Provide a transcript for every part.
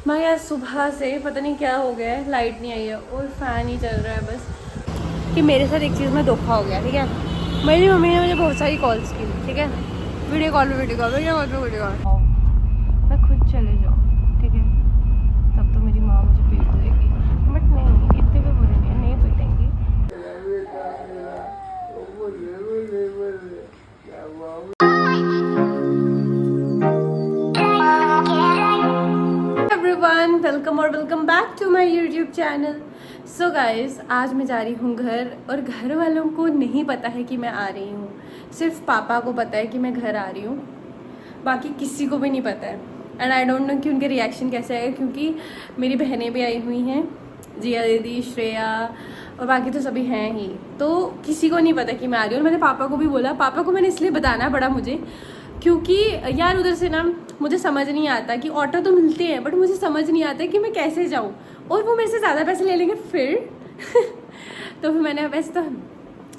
मैं यार सुबह से पता नहीं क्या हो गया है, लाइट नहीं आई है और फ़ैन ही चल रहा है बस। कि मेरे साथ एक चीज़ में धोखा हो गया, ठीक है। मेरी मम्मी ने मुझे बहुत सारी कॉल्स की, ठीक है, वीडियो कॉल पे वीडियो कॉल, वीडियो कॉल पे वीडियो कॉल। मैं खुद चले जाऊँ, ठीक है, तब तो मेरी माँ मुझे पीट देगी, बट नहीं, इतने भी बुरे नहीं पीटेंगी। एवरीवन, वेलकम और welcome back to my YouTube channel. So guys, आज मैं जा रही हूँ घर, और घर वालों को नहीं पता है कि मैं आ रही हूँ। सिर्फ पापा को पता है कि मैं घर आ रही हूँ, बाकी किसी को भी नहीं पता है। एंड आई डोंट नो कि उनके रिएक्शन कैसे आएगा, क्योंकि मेरी बहनें भी आई हुई हैं, जिया दीदी, श्रेया और बाकी तो सभी हैं ही, तो किसी को नहीं पता कि मैं आ रही हूँ। और मैंने पापा को भी बोला, पापा को मैंने इसलिए बताना पड़ा मुझे, क्योंकि यार उधर से ना मुझे समझ नहीं आता कि ऑटो तो मिलते हैं, बट मुझे समझ नहीं आता कि मैं कैसे जाऊँ, और वो मेरे से ज़्यादा पैसे ले लेंगे फिर। तो फिर मैंने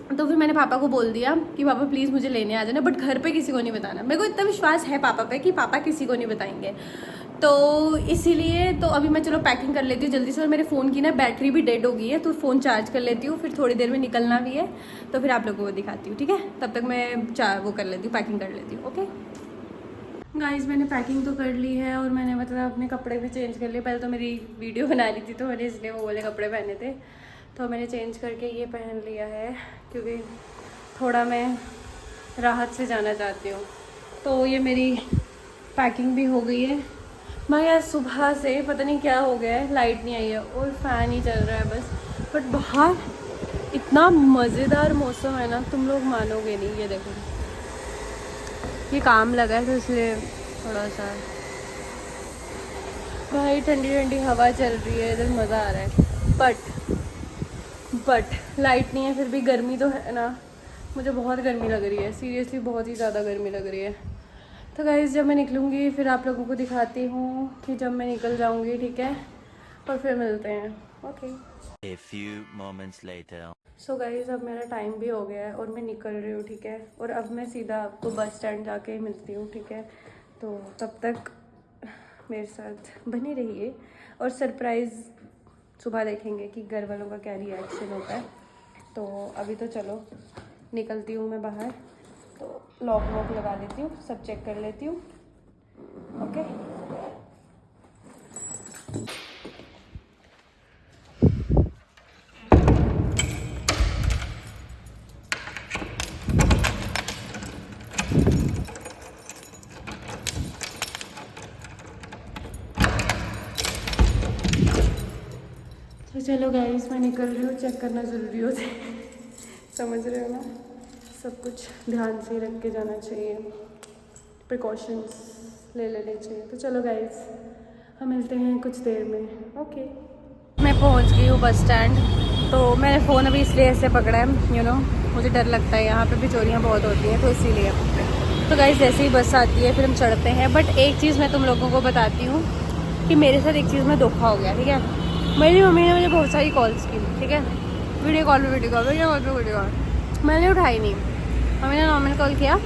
फिर मैंने पापा को बोल दिया कि पापा प्लीज़ मुझे लेने आ जाना, बट घर पे किसी को नहीं बताना। मेरे को इतना विश्वास है पापा पे कि पापा किसी को नहीं बताएंगे, तो इसीलिए तो अभी मैं चलो पैकिंग कर लेती हूँ जल्दी से। और मेरे फ़ोन की ना बैटरी भी डेड हो गई है, तो फ़ोन चार्ज कर लेती हूँ, फिर थोड़ी देर में निकलना भी है, तो फिर आप लोगों को दिखाती हूँ, ठीक है। तब तक मैं वो कर लेती हूँ, पैकिंग कर लेती हूँ। ओके गाइस, मैंने पैकिंग तो कर ली है, और मैंने मतलब अपने कपड़े भी चेंज कर लिए। पहले तो मेरी वीडियो बना ली थी, तो मैंने इसलिए वो वाले कपड़े पहने थे, तो मैंने चेंज करके ये पहन लिया है, क्योंकि थोड़ा मैं राहत से जाना चाहती हूँ। तो ये मेरी पैकिंग भी हो गई है। मैं यार सुबह से पता नहीं क्या हो गया है, लाइट नहीं आई है और फ़ैन ही चल रहा है बस। बट बाहर इतना मज़ेदार मौसम है ना, तुम लोग मानोगे नहीं। ये देखो, ये काम लगा है तो इसलिए थोड़ा सा भाई ठंडी ठंडी हवा चल रही है, इधर मज़ा आ रहा है। बट लाइट नहीं है, फिर भी गर्मी तो है ना। मुझे बहुत गर्मी लग रही है, सीरियसली बहुत ही ज़्यादा गर्मी लग रही है। तो गाइस, जब मैं निकलूँगी फिर आप लोगों को दिखाती हूँ कि जब मैं निकल जाऊँगी, ठीक है, और फिर मिलते हैं। Okay. A few moments later. So guys, अब मेरा टाइम भी हो गया है और मैं निकल रही हूँ, ठीक है। और अब मैं सीधा आपको बस स्टैंड जाके ही मिलती हूँ, ठीक है। तो तब तक मेरे साथ बने रहिए, और सरप्राइज़ सुबह देखेंगे कि घर वालों का क्या रिएक्शन होता है। तो अभी तो चलो निकलती हूँ मैं बाहर, तो लॉक वॉक लगा लेती हूँ, सब चेक कर लेती हूँ। ओके तो चलो गाइस, मैं निकल रही हूँ। चेक करना ज़रूरी होता है, समझ रहे हो ना। सब कुछ ध्यान से रख के जाना चाहिए, प्रिकॉशंस ले लेने चाहिए। तो चलो गाइस, हम मिलते हैं कुछ देर में। ओके, मैं पहुंच गई हूँ बस स्टैंड। तो मैंने फ़ोन अभी इसलिए ऐसे पकड़ा है, मुझे डर लगता है, यहाँ पे भी चोरियाँ बहुत होती हैं, तो इसीलिए। तो गाइस, जैसे ही बस आती है फिर हम चढ़ते हैं। बट एक चीज़ मैं तुम लोगों को बताती हूँ कि मेरे साथ एक चीज़ में धोखा हो गया, ठीक है। मेरी मम्मी ने मुझे बहुत सारी कॉल्स की, ठीक है, वीडियो कॉल पे वीडियो कॉल, वीडियो कॉल पे वीडियो कॉल। मैंने उठाई नहीं। मम्मी ने नॉर्मल कॉल किया,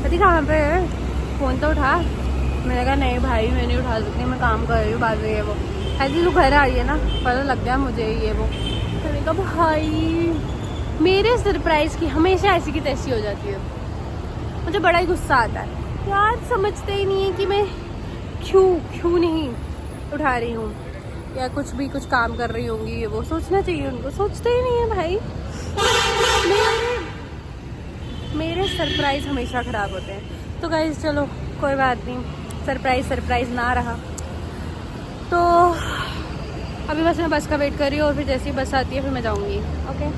पति कहाँ पे है, फ़ोन तो उठा। मैंने कहा नहीं भाई, मैं नहीं उठा सकती, मैं काम कर रही हूँ, बात रही है वो। ऐसे तू घर आ रही है ना, पता लग गया मुझे ये वो। मैंने कहा भाई, मेरे सरप्राइज़ की हमेशा ऐसी की तैसी हो जाती है। मुझे बड़ा ही गुस्सा आता है यार, समझते ही नहीं है कि मैं क्यों नहीं उठा रही हूँ, या कुछ काम कर रही होंगी, ये वो सोचना चाहिए उनको, सोचते ही नहीं है भाई। मेरे सरप्राइज़ हमेशा ख़राब होते हैं। तो गाइस चलो कोई बात नहीं, सरप्राइज़ ना रहा तो अभी बस मैं बस का वेट कर रही हूँ, और फिर जैसे ही बस आती है फिर मैं जाऊँगी। ओके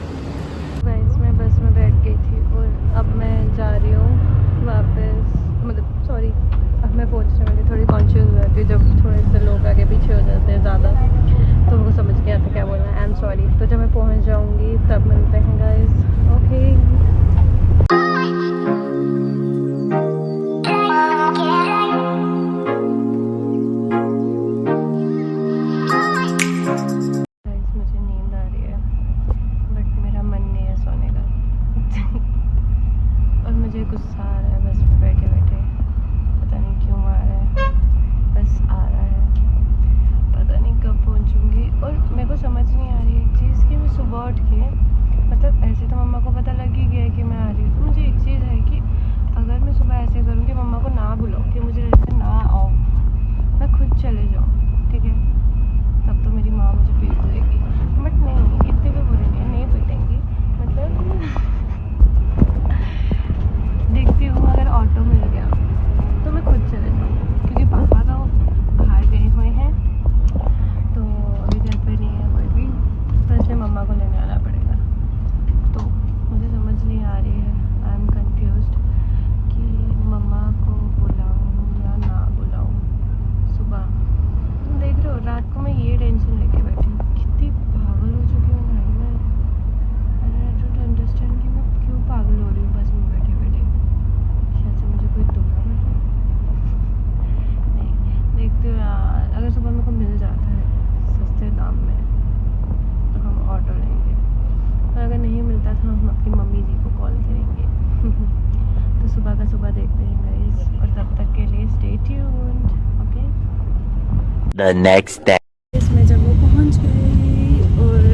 गाइस, मैं बस में बैठ गई थी और अब मैं जा रही हूँ वापस, मतलब सॉरी, अब मैं पहुँचने वाली। थोड़ी कॉन्शियस हो जाती हूँ जब थोड़े से लोग आगे पीछे हो जाते हैं ज़्यादा, तो उनको समझ के आता क्या बोलना है। I am sorry. तो जब मैं पहुँच जाऊँगी तब मिलते हैं गाइस। ओके गुस्सा आ रहा है बस में बैठे बैठे, पता नहीं क्यों आ रहा है, बस आ रहा है। The next day. मैं जम्मू पहुंच गई और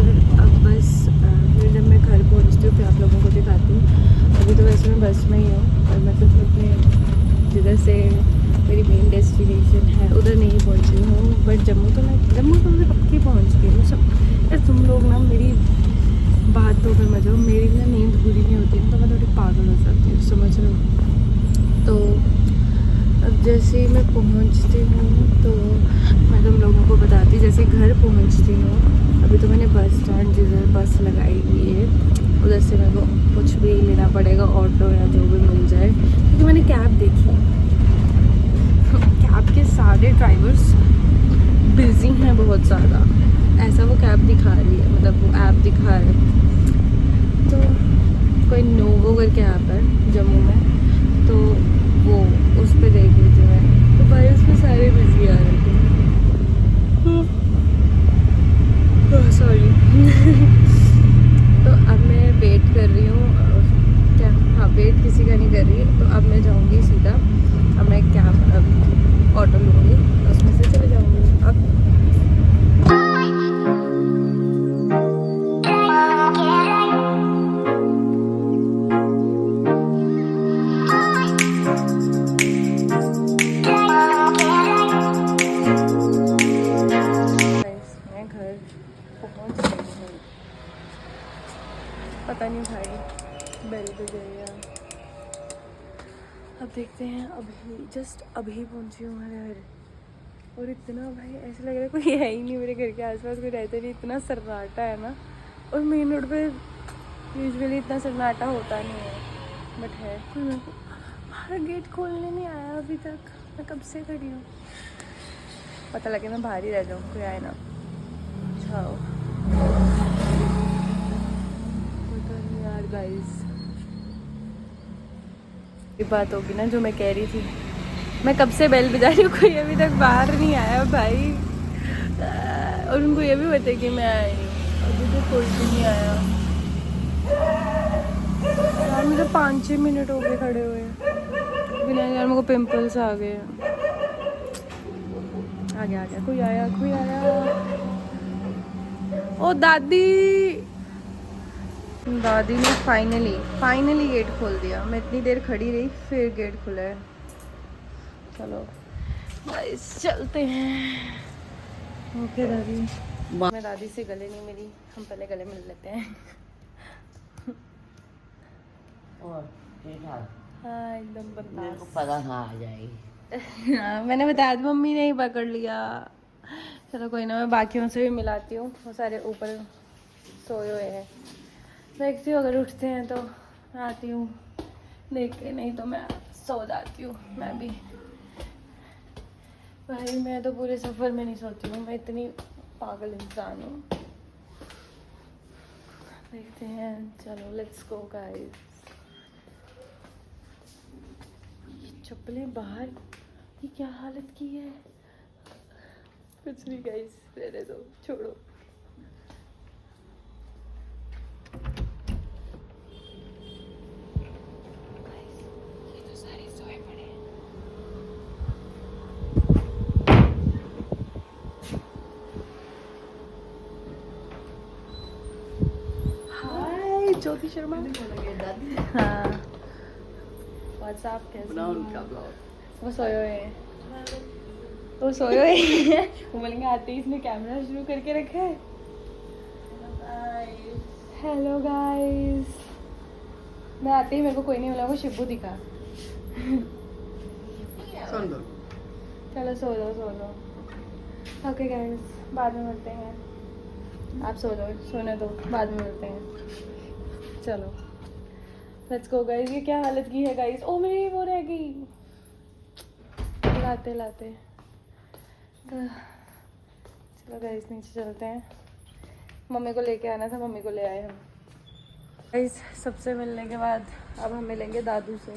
अब बस फिर जब मैं घर पहुंचती हूँ फिर आप लोगों को दिखाती हूँ। अभी तो वैसे मैं बस में ही हूँ और मतलब अपने जिधर से मेरी मेन डेस्टिनेशन है उधर नहीं पहुंची हूँ, बट जम्मू तो मैं कब की पहुंच गई हूँ। सब यार तुम लोग ना मेरी बात तो कर मत जाओ, मेरी ना नींद पूरी नहीं होती है तो मैं थोड़ी पागल हो जाती हूँ, समझ रहे हो। तो अब जैसे ही मैं पहुंचती हूँ तो मैं तुम लोगों को बताती, जैसे घर पहुंचती हूँ अभी तो मैंने बस स्टैंड जिधर बस लगाई हुई है उधर से मेरे को कुछ भी लेना पड़ेगा, ऑटो या जो भी मिल जाए, क्योंकि मैंने कैब देखी, कैब के सारे ड्राइवर्स बिजी हैं बहुत ज़्यादा, ऐसा वो कैब दिखा रही है, मतलब वो ऐप दिखा रहा है। तो कोई नोवो करके ऐप है जम्मू में, तो वो उस पर देख रही थी मैं, तो भाई उसमें सारे बिजी आ रहे थे। सॉरी। तो अब मैं वेट कर रही हूँ, क्या हाँ वेट किसी का नहीं कर रही है, तो अब मैं जाऊँगी सीधा, अब मैं कैब ऑटो लूँगी उसमें से चले जाऊँगी अब। मैं घर पहुँच गई हूँ, पता नहीं भाई बेल पे गई है, अब देखते हैं। अभी जस्ट अभी पहुँची हूँ मेरे घर, और इतना भाई ऐसा लग रहा है कोई है ही नहीं मेरे घर के आसपास, कोई रहता नहीं, इतना सन्नाटा है ना। और मेन रोड पे यूजुअली इतना सन्नाटा होता नहीं है, बट है कोई। मेरे को बाहर गेट खोलने नहीं आया अभी तक, मैं कब से खड़ी हूँ, पता लगे मैं बाहर ही रह जाऊँ, कोई आए ना। छाओ पता नहीं यार गाइस, ये बात होगी ना जो मैं कह रही थी, मैं कब से बेल बजा रही हूँ, कोई अभी तक बाहर नहीं आया भाई। और उनको ये भी पता है कि मैं आई हूँ, अभी तक कोई भी नहीं आया यार। मुझे 5-6 मिनट हो गए खड़े हुए बिना, यार मेरे को पिंपल्स आ गए। आ गया कोई आया। ओ दादी ने फाइनली गेट खोल दिया, मैं इतनी देर खड़ी रही फिर गेट खुला है। चलो गाइस चलते हैं। ओके दादी, मैं दादी से गले नहीं मिली, हम पहले गले मिल लेते हैं। और ठीक है, हाँ एकदम मेरे को बंदास। पता था आ जाएगी। हाँ मैंने बताया था, मम्मी ने ही पकड़ लिया। चलो कोई ना, मैं बाकियों से भी मिलाती हूँ, वो सारे ऊपर सोए हुए हैं, देखती हूँ अगर उठते हैं तो मैं आती हूँ देख के, नहीं तो मैं सो जाती हूँ मैं भी। भाई मैं तो पूरे सफ़र में नहीं सोती हूँ, मैं इतनी पागल इंसान हूँ। देखते हैं, चलो लेट्स गो गाइस। चप्पलें बाहर, ये क्या हालत की है। कुछ नहीं गाइस, रहने दो, छोड़ो। ये तो सारे सोए पड़े हैं। हाय ज्योति शर्मा। हाँ व्हाट्सएप कैसे वो सोए हुए हैं, वो बोलेंगे आते ही इसने कैमरा शुरू करके रखा है। हेलो गाइस, मैं आते ही मेरे को कोई नहीं बोला, वो शिबू दिखा। चलो सो लो। ओके गाइस, बाद में मिलते हैं, आप सो लो, सोने दो, बाद में मिलते हैं। चलो लेट्स गो गाइस। ये क्या हालत की है गाइस, ओ मेरी वो रह गई, लाते चलो गाइस नीचे चलते हैं, मम्मी को लेके आना था, मम्मी को ले आए हम। गाइस सबसे मिलने के बाद अब हम मिलेंगे दादू से।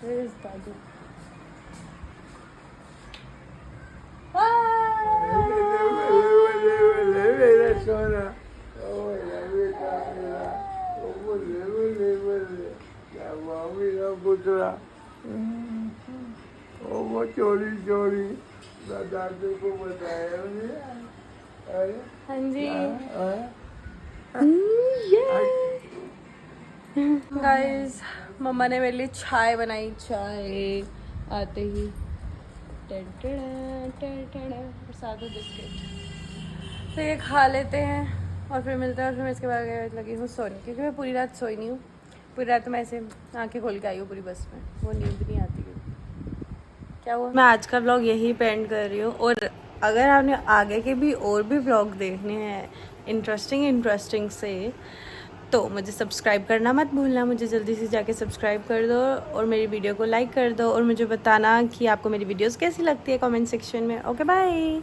Where is दादू? वो चोरी दादू को बताया हाँ जी गाइस, मम्मा ने मेरे लिए चाय बनाई, चाय आते ही और साथ में बिस्किट। तो ये खा लेते हैं और फिर मिलते हैं। और फिर मैं इसके बाद लगी हूँ सोने, क्योंकि मैं पूरी रात सोई नहीं हूँ। पूरी रात तो मैं ऐसे आंखें खोल के आई हूँ पूरी बस में, वो नींद नहीं आती है। क्या हुआ? मैं आज का व्लॉग यही पेंड कर रही हूँ। और अगर आपने आगे के भी और भी व्लॉग देखने हैं इंटरेस्टिंग से, तो मुझे सब्सक्राइब करना मत भूलना। मुझे जल्दी से जाके सब्सक्राइब कर दो और मेरी वीडियो को लाइक कर दो और मुझे बताना कि आपको मेरी वीडियोस कैसी लगती है कमेंट सेक्शन में। Okay bye.